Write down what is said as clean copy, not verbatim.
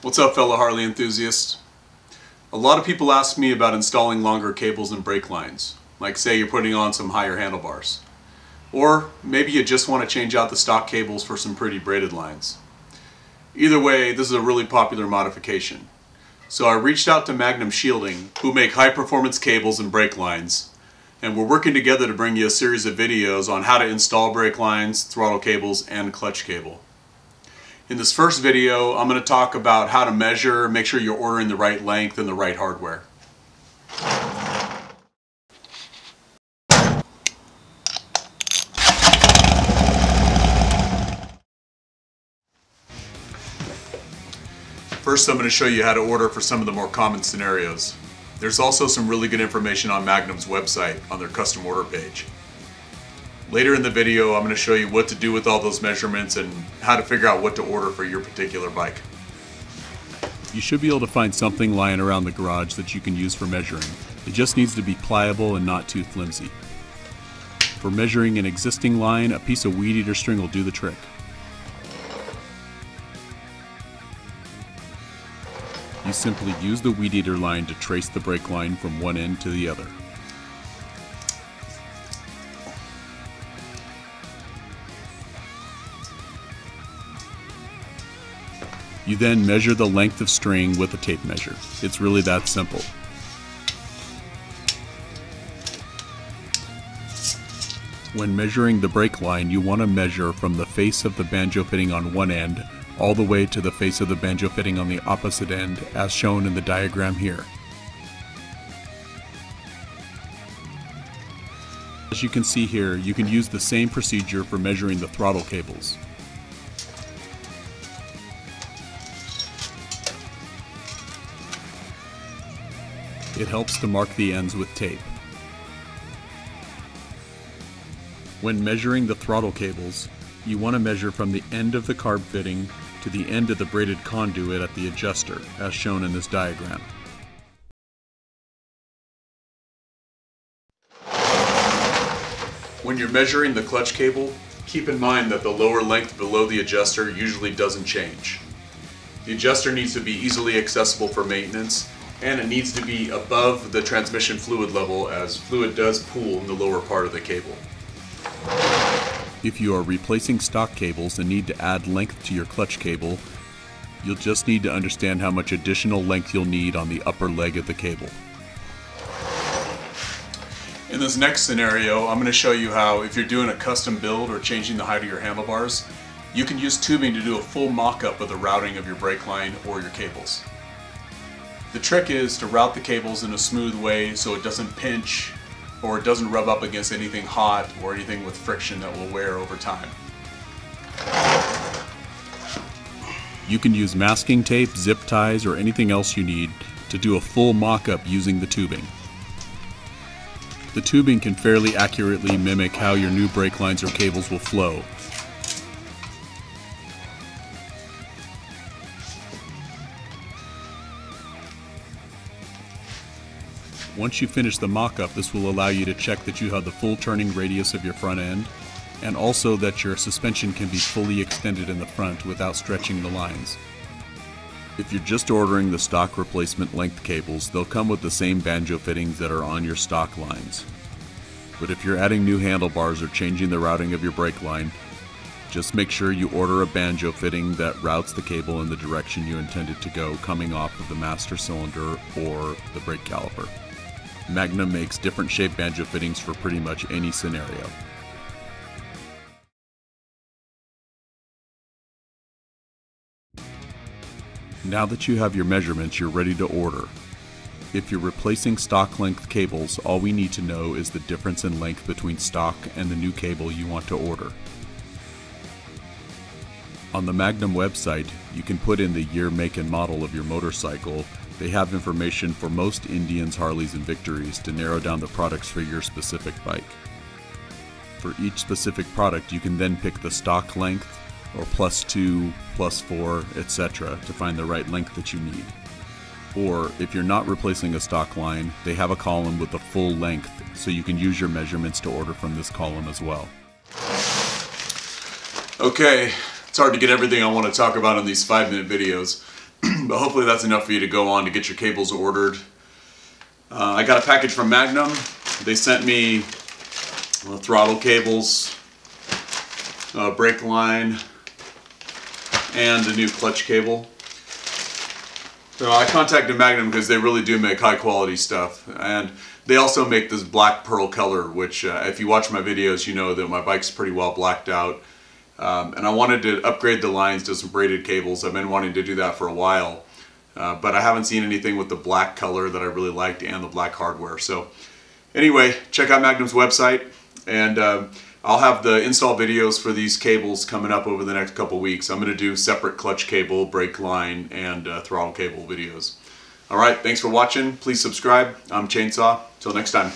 What's up, fellow Harley enthusiasts? A lot of people ask me about installing longer cables and brake lines, like say you're putting on some higher handlebars. Or maybe you just want to change out the stock cables for some pretty braided lines. Either way, this is a really popular modification. So I reached out to Magnum Shielding, who make high-performance cables and brake lines, and we're working together to bring you a series of videos on how to install brake lines, throttle cables, and clutch cable. In this first video, I'm going to talk about how to measure, make sure you're ordering the right length and the right hardware. First, I'm going to show you how to order for some of the more common scenarios. There's also some really good information on Magnum's website on their custom order page. Later in the video, I'm going to show you what to do with all those measurements and how to figure out what to order for your particular bike. You should be able to find something lying around the garage that you can use for measuring. It just needs to be pliable and not too flimsy. For measuring an existing line, a piece of weed eater string will do the trick. You simply use the weed eater line to trace the brake line from one end to the other. You then measure the length of string with a tape measure. It's really that simple. When measuring the brake line, you want to measure from the face of the banjo fitting on one end all the way to the face of the banjo fitting on the opposite end, as shown in the diagram here. As you can see here, you can use the same procedure for measuring the throttle cables. It helps to mark the ends with tape. When measuring the throttle cables, you want to measure from the end of the carb fitting to the end of the braided conduit at the adjuster, as shown in this diagram. When you're measuring the clutch cable, keep in mind that the lower length below the adjuster usually doesn't change. The adjuster needs to be easily accessible for maintenance, and it needs to be above the transmission fluid level, as fluid does pool in the lower part of the cable. If you are replacing stock cables and need to add length to your clutch cable, you'll just need to understand how much additional length you'll need on the upper leg of the cable. In this next scenario, I'm going to show you how, if you're doing a custom build or changing the height of your handlebars, you can use tubing to do a full mock-up of the routing of your brake line or your cables. The trick is to route the cables in a smooth way so it doesn't pinch or it doesn't rub up against anything hot or anything with friction that will wear over time. You can use masking tape, zip ties, or anything else you need to do a full mock-up using the tubing. The tubing can fairly accurately mimic how your new brake lines or cables will flow. Once you finish the mock-up, this will allow you to check that you have the full turning radius of your front end, and also that your suspension can be fully extended in the front without stretching the lines. If you're just ordering the stock replacement length cables, they'll come with the same banjo fittings that are on your stock lines. But if you're adding new handlebars or changing the routing of your brake line, just make sure you order a banjo fitting that routes the cable in the direction you intend it to go, coming off of the master cylinder or the brake caliper. Magnum makes different shaped banjo fittings for pretty much any scenario. Now that you have your measurements, you're ready to order. If you're replacing stock length cables, all we need to know is the difference in length between stock and the new cable you want to order. On the Magnum website, you can put in the year, make, and model of your motorcycle. They have information for most Indians, Harleys, and Victories to narrow down the products for your specific bike. For each specific product, you can then pick the stock length, or +2, +4, etc. to find the right length that you need. Or, if you're not replacing a stock line, they have a column with the full length, so you can use your measurements to order from this column as well. Okay, it's hard to get everything I want to talk about in these 5-minute videos. but hopefully that's enough for you to go on to get your cables ordered. I got a package from Magnum. They sent me throttle cables, brake line, and a new clutch cable. So I contacted Magnum because they really do make high quality stuff, and they also make this black pearl color, which if you watch my videos you know that my bike's pretty well blacked out, and I wanted to upgrade the lines to some braided cables. I've been wanting to do that for a while, but I haven't seen anything with the black color that I really liked and the black hardware. So anyway, check out Magnum's website, and I'll have the install videos for these cables coming up over the next couple weeks. I'm going to do separate clutch cable, brake line, and throttle cable videos. Alright, thanks for watching. Please subscribe. I'm Chainsaw. Till next time.